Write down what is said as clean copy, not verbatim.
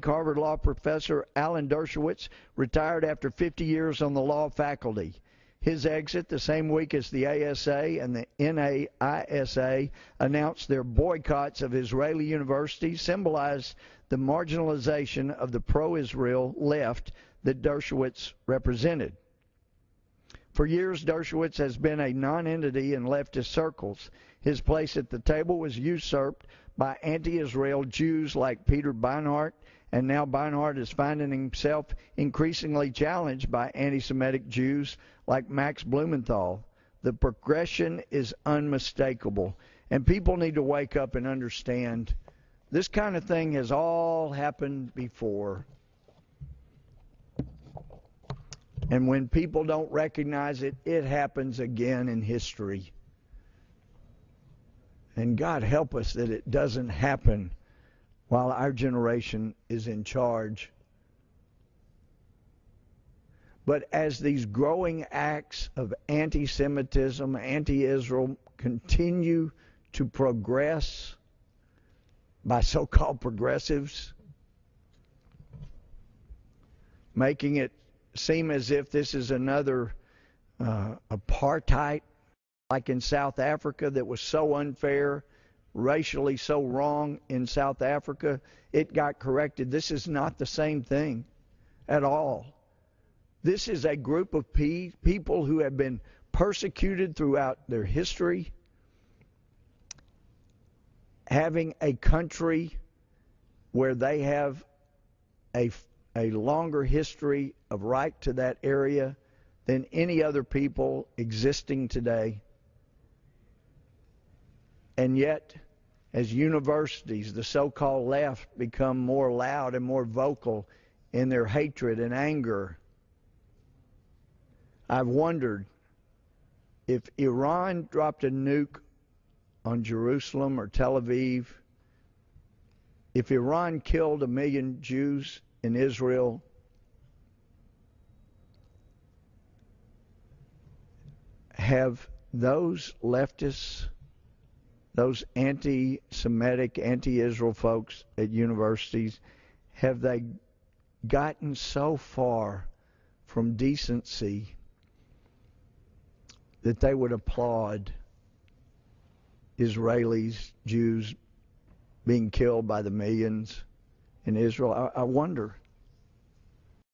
Harvard Law professor Alan Dershowitz retired after 50 years on the law faculty. His exit the same week as the ASA and the NAISA announced their boycotts of Israeli universities symbolized the marginalization of the pro-Israel left that Dershowitz represented. For years, Dershowitz has been a non-entity in leftist circles. His place at the table was usurped by anti-Israel Jews like Peter Beinart, and now Beinart is finding himself increasingly challenged by anti-Semitic Jews like Max Blumenthal. The progression is unmistakable, and people need to wake up and understand this kind of thing has all happened before. And when people don't recognize it, it happens again in history. And God help us that it doesn't happen while our generation is in charge. But as these growing acts of anti-Semitism, anti-Israel continue to progress by so-called progressives, making it seem as if this is another apartheid like in South Africa that was so unfair, racially so wrong in South Africa, it got corrected. This is not the same thing at all. This is a group of people who have been persecuted throughout their history, having a country where they have a longer history of right to that area than any other people existing today. And yet, as universities, the so-called left become more loud and more vocal in their hatred and anger, I've wondered if Iran dropped a nuke on Jerusalem or Tel Aviv, if Iran killed 1 million Jews in Israel, have those leftists, those anti-Semitic, anti-Israel folks at universities, have they gotten so far from decency that they would applaud Israelis, Jews being killed by the millions in Israel? I wonder.